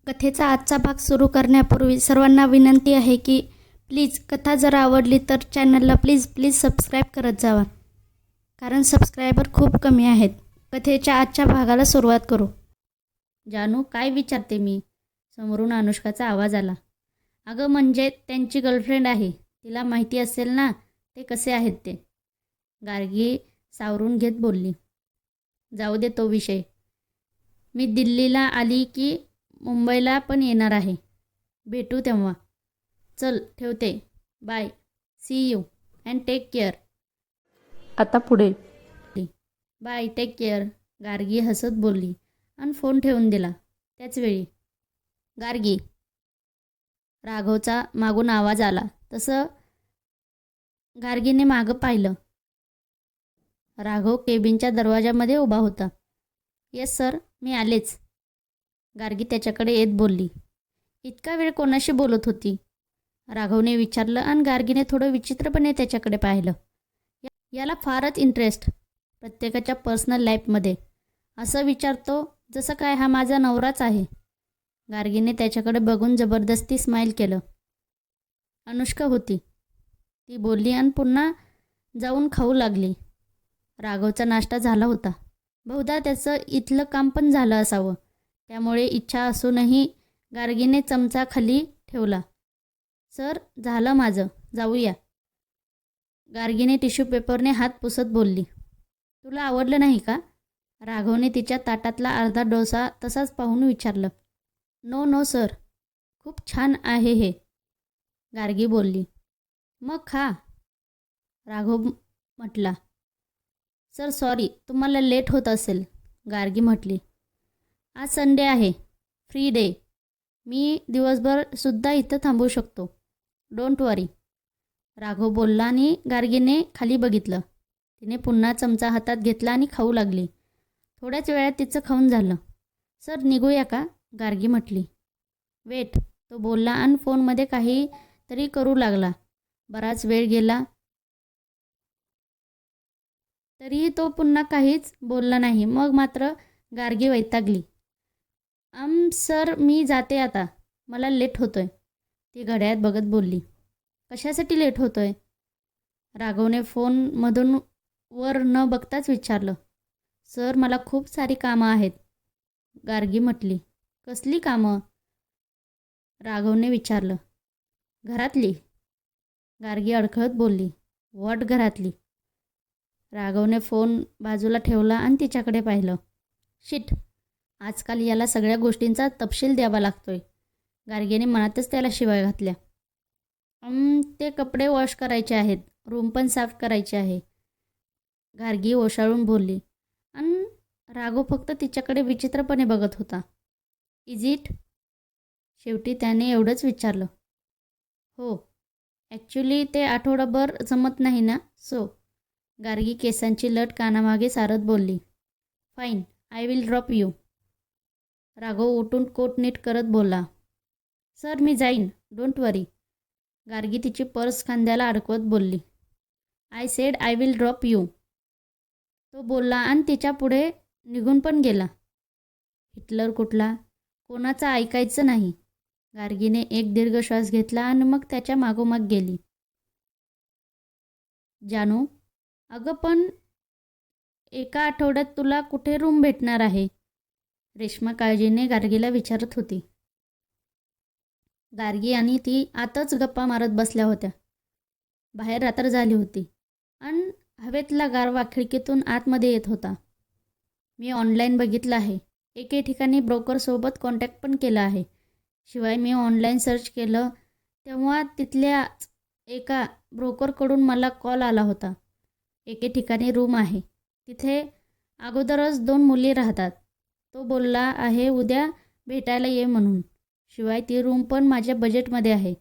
कथेचा आजचा भाग सुरू करण्यापूर्वी सर्वांना विनंती आहे की प्लीज कथा जर आवडली तर चॅनलला प्लीज सबस्क्राईब करत जावा, कारण सबस्क्रायबर खूप कमी आहेत. कथेच्या आजच्या भागाला सुरुवात करू. जानू, काय विचारते मी? समोरून अनुष्काचा आवाज आला. अगं म्हणजे त्यांची गर्लफ्रेंड आहे, तिला माहिती असेल ना ते कसे आहेत ते. गार्गी सावरून घेत बोलली. जाऊ दे तो विषय. मी दिल्लीला आली की मुंबईला पण येणार आहे. भेटू तेव्हा. चल ठेवते. Bye. See you and take care. आता पुढे. Bye, take care. गार्गी हसत बोलली आणि फोन ठेवून दिला. त्याचवेळी गार्गी, राघवचा मागून आवाज आला. तसं गार्गीने मागं पाहिलं. राघव केबिनच्या दरवाजामध्ये उभा होता. येस सर, मी आलेच. गार्गी त्याच्याकडे येत बोलली. इतका वेळ कोणाशी बोलत होती? राघवने विचारलं आणि गार्गीने थोडं विचित्रपणे त्याच्याकडे पाहिलं. याला फारच इंटरेस्ट प्रत्येकाच्या पर्सनल लाईफमध्ये. असं विचारतो जसं काय हा माझा नवराच आहे. गार्गीने त्याच्याकडे बघून जबरदस्ती स्माईल केलं. अनुष्का होती. ती बोलली आणि पुन्हा जाऊन खाऊ लागली. राघवचा नाश्ता झाला होता. बहुधा त्याचं इथलं काम पण झालं असावं. त्यामुळे इच्छा असूनही गार्गीने चमचा खाली ठेवला. सर, झालं माझं, जाऊया. गार्गीने टिश्यू पेपरने हात पुसत बोलली. तुला आवडलं नाही का? राघवने तिच्या ताटातला अर्धा डोसा तसाच पाहून विचारलं. नो सर, खूप छान आहे हे. गार्गी बोलली. मग खा, राघव म्हटला. सर सॉरी, तुम्हाला लेट होत असेल. गार्गी म्हटली. आज संडे आहे, फ्री डे. मी दिवसभर सुद्धा इथं थांबू शकतो. डोंट वरी. राघव बोलला आणि गार्गीने खाली बघितलं. तिने पुन्हा चमचा हातात घेतला आणि खाऊ लागली. थोड्याच वेळात तिचं खाऊन झालं. सर निघूया का? गार्गी म्हटली. वेट, तो बोलला आणि फोनमध्ये काहीतरी करू लागला. बराच वेळ गेला तरीही तो पुन्हा काहीच बोलला नाही. मग मात्र गार्गी वैतागली. सर, मी जाते आता, मला लेट होतोय. ती घड्याळात बघत बोलली. कशासाठी लेट होतोय? राघवने फोनमधून वर न बघताच विचारलं. सर, मला खूप सारी कामं आहेत. गार्गी म्हटली. कसली कामं? राघवने विचारलं. घरातली. गार्गी अडखळत बोलली. व्हॉट घरातली? राघवने फोन बाजूला ठेवला आणि तिच्याकडे पाहिलं. शिट, आजकाल याला सगळ्या गोष्टींचा तपशील द्यावा लागतोय. गार्गीने मनातच त्याला शिवाय घातल्या. ते कपडे वॉश करायचे आहेत, रूम पण साफ करायचे आहे. गार्गी ओशाळून बोलली आणि राघव फक्त तिच्याकडे विचित्रपणे बघत होता. Is it? शेवटी त्याने एवढंच विचारलं. हो, ॲक्च्युली ते आठवडाभर जमत नाही ना, सो. गार्गी केसांची लट कानामागे सारत बोलली. Fine, I will drop you. Raghav उठून कोट नीट करत बोलला. सर, मी जाईन, डोंट वरी. गार्गी तिची पर्स खांद्याला अडकवत बोलली. I said I will drop you. तो बोलला आणि तिच्या पुढे निघून पण गेला. हिटलर कुठला, कोणाचा ऐकायचं नाही. गार्गीने एक दीर्घ श्वास घेतला आणि मग त्याच्या मागोमाग गेली. जानू, अगं पण एका आठवड्यात तुला कुठे रूम भेटणार आहे? रेश्मा काळजीने गार्गीला विचारत होती. गार्गी आणि ती आतच गप्पा मारत बसल्या होत्या. बाहेर रात्र झाली होती आणि हवेतला गारवा खिडकीतून आतमध्ये येत होता. मी ऑनलाईन बघितलं आहे. एके ठिकाणी ब्रोकरसोबत कॉन्टॅक्ट पण केला आहे. शिवाय मी ऑनलाईन सर्च केलं तेव्हा तिथल्याच एका ब्रोकरकडून मला कॉल आला होता. एके ठिकाणी रूम आहे, तिथे अगोदरच 2 मुली राहतात. तो बोलला आहे उद्या भेटायला ये म्हणून. शिवाय ती रूम पण माझ्या बजेटमध्ये आहे.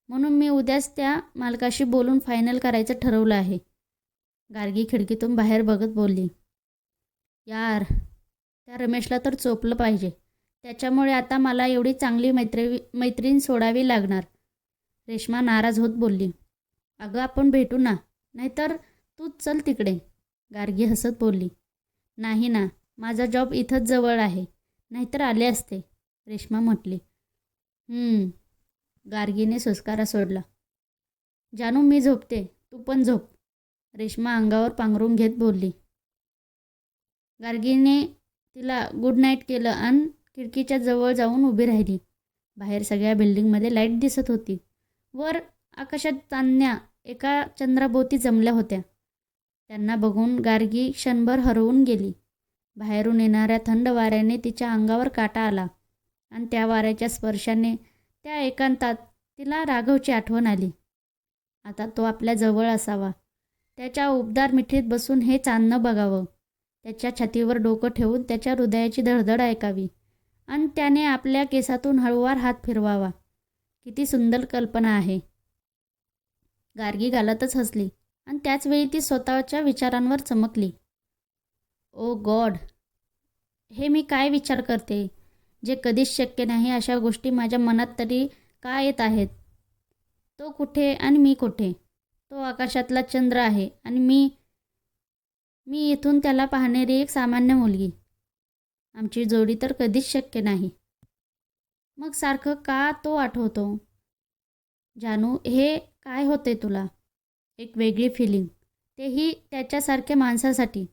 म्हणून मी उद्याच त्या मालकाशी बोलून फायनल करायचं ठरवलं आहे. गार्गी खिडकीतून बाहेर बघत बोलली. यार, त्या रमेशला तर चोपलं पाहिजे. त्याच्यामुळे आता मला एवढी चांगली मैत्रीण सोडावी लागणार. रेश्मा नाराज होत बोलली. अगं आपण भेटू ना, नाहीतर तूच चल तिकडे. गार्गी हसत बोलली. नाही ना, माझा जॉब इथंच जवळ आहे, नाहीतर आले असते. रेश्मा म्हटली. गार्गीने सुस्कारा सोडला. जानू, मी झोपते, तू पण झोप, रेश्मा अंगावर पांघरून घेत बोलली. गार्गीने तिला गुड नाईट केलं आणि खिडकीच्या जवळ जाऊन उभी राहिली. बाहेर सगळ्या बिल्डिंगमध्ये लाईट दिसत होती. वर आकाशात चांदण्या एका चंद्राभोवती जमल्या होत्या. त्यांना बघून गार्गी क्षणभर हरवून गेली. बाहेरून येणाऱ्या थंड वाऱ्याने तिच्या अंगावर काटा आला आणि त्या वाऱ्याच्या स्पर्शाने त्या एकांतात तिला राघवची आठवण आली. आता तो आपल्या जवळ असावा, त्याच्या उबदार मिठीत बसून हे चांदणं बघावं, त्याच्या छातीवर डोकं ठेवून त्याच्या हृदयाची धडधड ऐकावी आणि त्याने आपल्या केसातून हळूवार हात फिरवावा. किती सुंदर कल्पना आहे. गार्गी गालातच हसली आणि त्याचवेळी ती स्वतःच्या विचारांवर चमकली. ओ गॉड, हे मी काय विचार करते, जे कधीच शक्य नाही अशा गोष्टी माझ्या मनात तरी का येत आहेत. तो कुठे आणि मी कुठे. तो आकाशातला चंद्र आहे आणि मी इथून त्याला पाहणारी एक सामान्य मुलगी. आमची जोडी तर कधीच शक्य नाही. मग सारखं का तो आठवतो. जानू, हे काय होते तुला. एक वेगळी फिलिंग, तेही त्याच्यासारख्या माणसासाठी.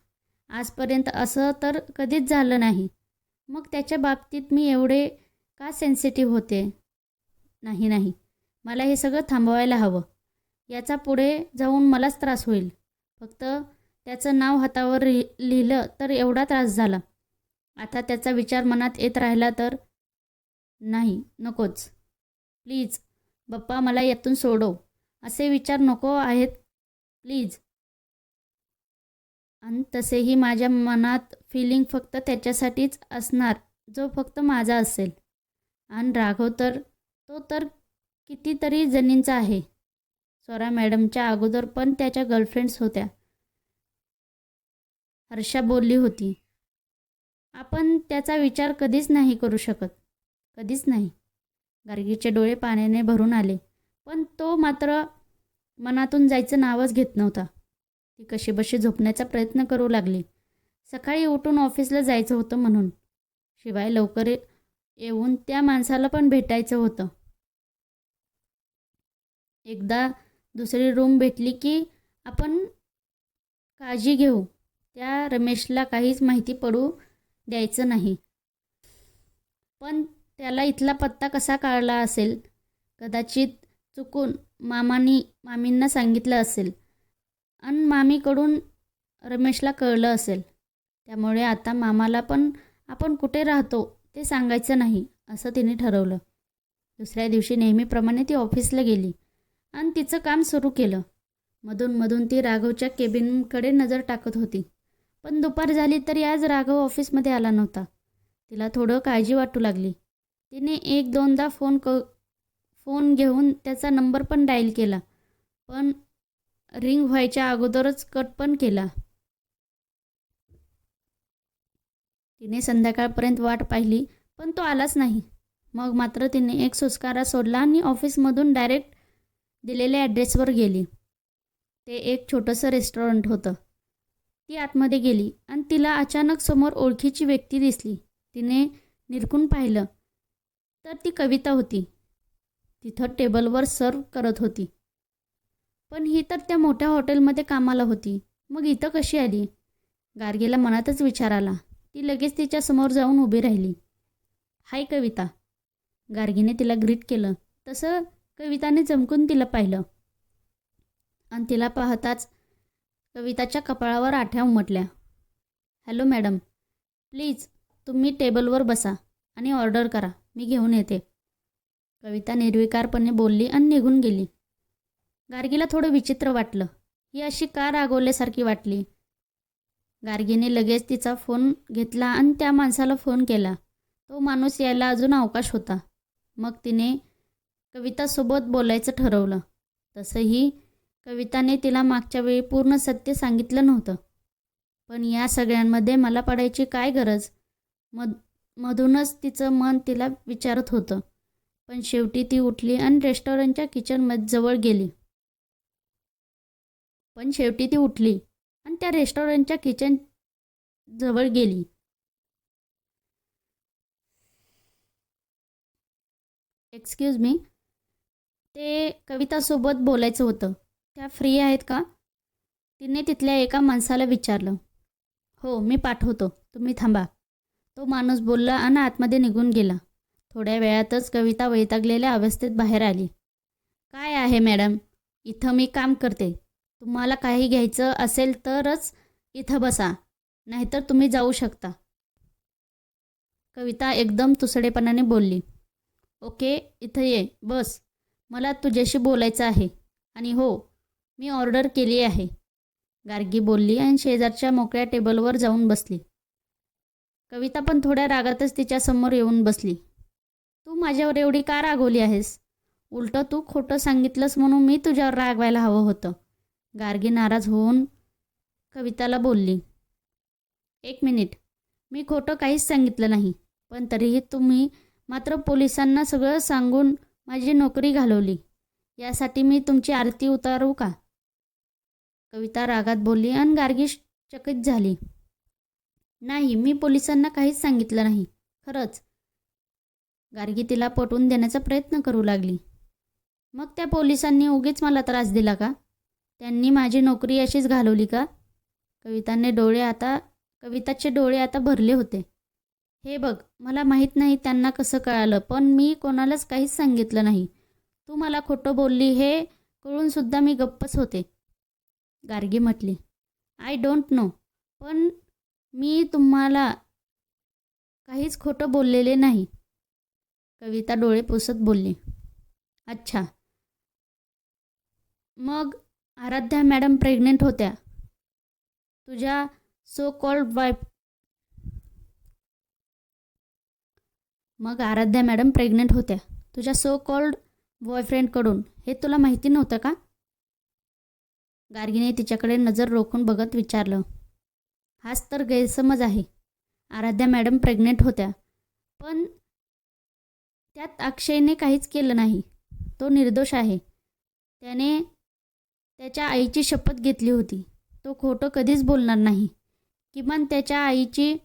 आजपर्यंत असं तर कधीच झालं नाही. मग त्याच्या बाबतीत मी एवढे का सेन्सिटिव्ह होते. नाही, मला हे सगळं थांबवायला हवं. याचा पुढे जाऊन मलाच त्रास होईल. फक्त त्याचं नाव हातावर लिहिलं तर एवढा त्रास झाला. आता त्याचा विचार मनात येत राहिला तर. नाही, नकोच. प्लीज बाप्पा, मला यातून सोडव. असे विचार नको आहेत, प्लीज. आणि तसेही माझ्या मनात फिलिंग फक्त त्याच्यासाठीच असणार जो फक्त माझा असेल. आणि राघव तर तो तर कितीतरी जणींचा आहे. स्वरा मॅडमच्या अगोदर पण त्याच्या गर्लफ्रेंड्स होत्या. हर्षा बोलली होती. आपण त्याचा विचार कधीच नाही करू शकत, कधीच नाही. गार्गीचे डोळे पाण्याने भरून आले, पण तो मात्र मनातून जायचं नावच घेत नव्हता. ती कशीबशी झोपण्याचा प्रयत्न करू लागली. सकाळी उठून ऑफिसला जायचं होतं म्हणून. शिवाय लवकर येऊन त्या माणसाला पण भेटायचं होतं. एकदा दुसरी रूम भेटली की आपण काळजी घेऊ. त्या रमेशला काहीच माहिती पडू द्यायचं नाही. पण त्याला इथला पत्ता कसा कळला असेल. कदाचित चुकून मामींना सांगितलं असेल आणि मामीकडून रमेशला कळलं असेल. त्यामुळे आता मामाला पण आपण कुठे राहतो ते सांगायचं नाही असं तिने ठरवलं. दुसऱ्या दिवशी नेहमीप्रमाणे ती ऑफिसला गेली आणि तिचं काम सुरू केलं. मधून ती राघवच्या केबिनकडे नजर टाकत होती. पण दुपार झाली तरी आज राघव ऑफिसमध्ये आला नव्हता. तिला थोडं काळजी वाटू लागली. तिने 1-2दा फोन घेऊन त्याचा नंबर पण डायल केला, पण रिंग व्हायच्या अगोदरच कट पण केला. तिने संध्याकाळपर्यंत वाट पाहिली, पण तो आलाच नाही. मग मात्र तिने एक सुस्कारा सोडला आणि ऑफिसमधून डायरेक्ट दिलेल्या ॲड्रेसवर गेली. ते एक छोटंसं रेस्टॉरंट होतं. ती आतमध्ये गेली आणि तिला अचानक समोर ओळखीची व्यक्ती दिसली. तिने निरखून पाहिलं तर ती कविता होती. तिथं टेबलवर सर्व करत होती. पण ही तर त्या मोठ्या हॉटेलमध्ये कामाला होती. मग इथं कशी आली. गार्गीला मनातच विचार आला. ती लगेच तिच्या समोर जाऊन उभी राहिली. हाय कविता. गार्गीने तिला ग्रीट केलं. तसं कविताने चमकून तिला पाहिलं आणि तिला पाहताच कविताच्या कपाळावर आठ्या उमटल्या. हॅलो मॅडम, प्लीज तुम्ही टेबलवर बसा आणि ऑर्डर करा, मी घेऊन येते. कविता निर्विकारपणे बोलली आणि निघून गेली. गार्गीला थोडं विचित्र वाटलं. ही अशी का रागवल्यासारखी वाटली. गार्गीने लगेच तिचा फोन घेतला आणि त्या माणसाला फोन केला. तो माणूस यायला अजून अवकाश होता. मग तिने कवितासोबत बोलायचं ठरवलं. तसंही कविताने तिला मागच्या वेळी पूर्ण सत्य सांगितलं नव्हतं. पण या सगळ्यांमध्ये मला पडायची काय गरज. मधूनच तिचं मन तिला विचारत होतं. पण शेवटी ती उठली आणि रेस्टॉरंटच्या किचनमध्ये जवळ गेली. त्या रेस्टॉरंटच्या किचन जवळ गेली. एक्सक्यूज मी, ते कवितासोबत बोलायचं होतं. त्या फ्री आहेत का? तिने तिथल्या एका माणसाला विचारलं. हो, मी पाठवतो, तुम्ही थांबा. तो माणूस बोलला आणि आतमध्ये निघून गेला. थोड्या वेळातच कविता वैतागलेल्या अवस्थेत बाहेर आली. काय आहे मॅडम, इथं मी काम करते. तुम्हाला काही घ्यायचं असेल तरच इथं बसा, नाहीतर तुम्ही जाऊ शकता. कविता एकदम तुसडेपणाने बोलली. ओके, इथं ये, बस. मला तुझ्याशी बोलायचं आहे. आणि हो, मी ऑर्डर केली आहे. गार्गी बोलली आणि शेजारच्या मोकळ्या टेबलवर जाऊन बसली. कविता पण थोड्या रागातच तिच्यासमोर येऊन बसली. तू माझ्यावर एवढी का रागवली आहेस? उलटं तू खोटं सांगितलंस म्हणून मी तुझ्यावर रागवायला हवं होतं. गार्गी नाराज होऊन कविताला बोलली. एक मिनिट, मी खोटं काहीच सांगितलं नाही, पण तरीही तुम्ही मात्र पोलिसांना सगळं सांगून माझी नोकरी घालवली. यासाठी मी तुमची आरती उतारू का? कविता रागात बोलली आणि गार्गी चकित झाली. नाही, मी पोलिसांना काहीच सांगितलं नाही, खरंच. गार्गी तिला पटवून देण्याचा प्रयत्न करू लागली. मग त्या पोलिसांनी उगीच मला त्रास दिला का? त्यांनी माझी नोकरी अशीच घालवली का? कविताचे डोळे आता भरले होते. हे बघ, मला माहीत नाही त्यांना कसं कळालं, पण मी कोणालाच काहीच सांगितलं नाही. तू मला खोटं बोलली हे कळूनसुद्धा मी गप्पच होते. गार्गी म्हटली. आय डोंट नो, पण मी तुम्हाला काहीच खोटं बोललेले नाही. कविता डोळे पुसत बोलली. अच्छा, मग आराध्या मॅडम प्रेग्नेंट होत्या. तुझ्या सो कॉल्ड वाईफ मग आराध्या मॅडम प्रेग्नेंट होत्या तुझ्या सो कॉल्ड बॉयफ्रेंडकडून, हे तुला माहिती नव्हतं का? गार्गीने तिच्याकडे नजर रोखून बघत विचारलं. हाच तर गैरसमज आहे. आराध्या मॅडम प्रेग्नेंट होत्या, पण त्यात अक्षयने काहीच केलं नाही. तो निर्दोष आहे. त्याने त्याच्या आईची शपथ घेतली होती. तो खोटं कधीच बोलणार नाही. किमान त्याच्या आईची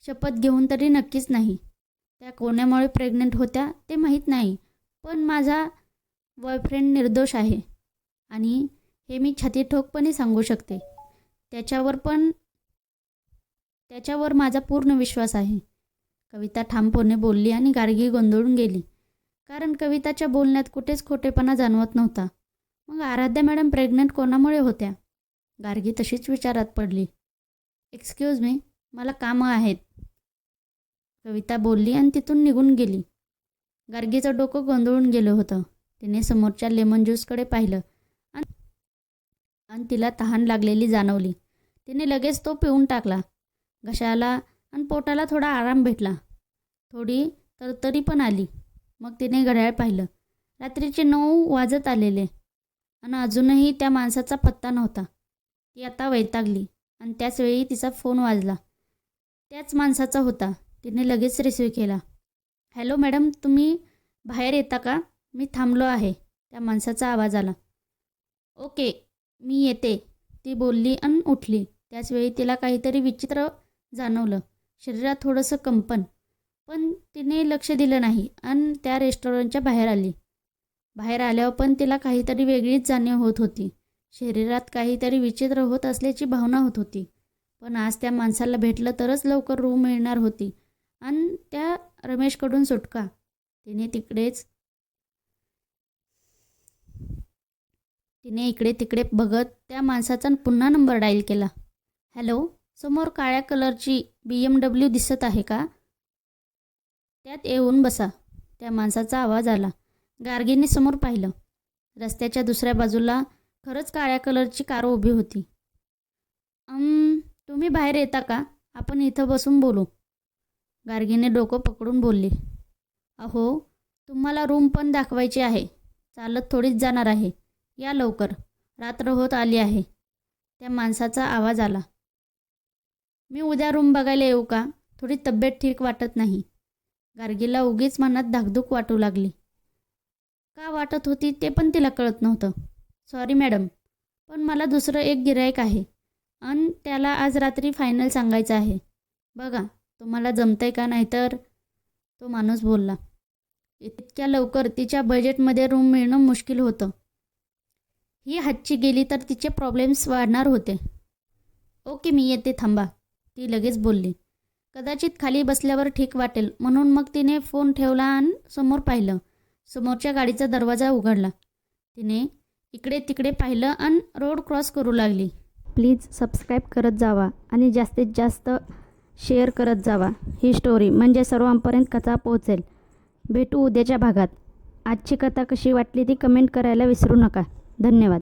शपथ घेऊन तरी नक्कीच नाही. त्या कोणामुळे प्रेग्नेंट होत्या ते माहीत नाही, पण माझा बॉयफ्रेंड निर्दोष आहे आणि हे मी छातीठोकपणे सांगू शकते. त्याच्यावर माझा पूर्ण विश्वास आहे. कविता ठामपणे बोलली आणि गार्गी गोंधळून गेली, कारण कविताच्या बोलण्यात कुठेच खोटेपणा जाणवत नव्हता. मग आराध्या मॅडम प्रेग्नंट कोणामुळे होत्या? गार्गी तशीच विचारात पडली. एक्सक्यूज मी, मला कामं आहेत, कविता बोलली आणि तिथून निघून गेली. गार्गीचं डोकं गोंधळून गेलं होतं. तिने समोरच्या लेमन ज्यूसकडे पाहिलं आणि तिला तहान लागलेली जाणवली. तिने लगेच तो पिऊन टाकला. घशाला आणि पोटाला थोडा आराम भेटला. थोडी तरतरी पण आली. मग तिने घड्याळ पाहिलं. रात्रीचे 9 वाजत आलेले आणि अजूनही त्या माणसाचा पत्ता नव्हता. ती आता वैतागली आणि त्याचवेळी तिचा फोन वाजला. त्याच माणसाचा होता. तिने लगेच रिसीव्ह केला. हॅलो मॅडम, तुम्ही बाहेर येता का? मी थांबलो आहे, त्या माणसाचा आवाज आला. ओके, मी येते, ती बोलली आणि उठली. त्याचवेळी तिला काहीतरी विचित्र जाणवलं. शरीरात थोडंसं कंपन, पण तिने लक्ष दिलं नाही आणि त्या रेस्टॉरंटच्या बाहेर आली. बाहेर आल्यावर पण तिला काहीतरी वेगळीच जाणीव होत होती. शरीरात काहीतरी विचित्र होत असल्याची भावना होत होती. पण आज त्या माणसाला भेटलं तरच लवकर रूम मिळणार होती आणि त्या रमेशकडून सुटका. तिने इकडे तिकडे बघत त्या माणसाचा पुन्हा नंबर डायल केला. हॅलो, समोर काळ्या कलरची BMW दिसत आहे का? त्यात येऊन बसा, त्या माणसाचा आवाज आला. गार्गीने समोर पाहिलं. रस्त्याच्या दुसऱ्या बाजूला खरंच काळ्या कलरची कार उभी होती. तुम्ही बाहेर येता का? आपण इथं बसून बोलू, गार्गीने डोकं पकडून बोलली. अहो, तुम्हाला रूम पण दाखवायची आहे. चालत थोडीच जाणार आहे. या लवकर, रात्र होत आली आहे, त्या माणसाचा आवाज आला. मी उद्या रूम बघायला येऊ का? थोडी तब्येत ठीक वाटत नाही. गार्गीला उगीच मनात धाकधूक वाटू लागली. का वाटत होती ते पण तिला कळत नव्हतं. सॉरी मॅडम, पण मला दुसरं एक गिऱ्हाईक आहे आणि त्याला आज रात्री फायनल सांगायचं आहे. बघा तुम्हाला जमतंय का? नाहीतर, तो माणूस बोलला. इतक्या लवकर तिच्या बजेटमध्ये रूम मिळणं मुश्किल होतं. ही हातची गेली तर तिचे प्रॉब्लेम्स वाढणार होते. ओके, मी येते, थांबा, ती लगेच बोलली. कदाचित खाली बसल्यावर ठीक वाटेल म्हणून मग तिने फोन ठेवला आणि समोर पाहिलं. समोरच्या गाडीचा दरवाजा उघडला. तिने इकडे तिकडे पाहिलं आणि रोड क्रॉस करू लागली. प्लीज सबस्क्राईब करत जावा आणि जास्तीत जास्त शेअर करत जावा. ही स्टोरी म्हणजे सर्वांपर्यंत कथा पोहोचेल. भेटू उद्याच्या भागात. आजची कथा कशी वाटली ती कमेंट करायला विसरू नका. धन्यवाद.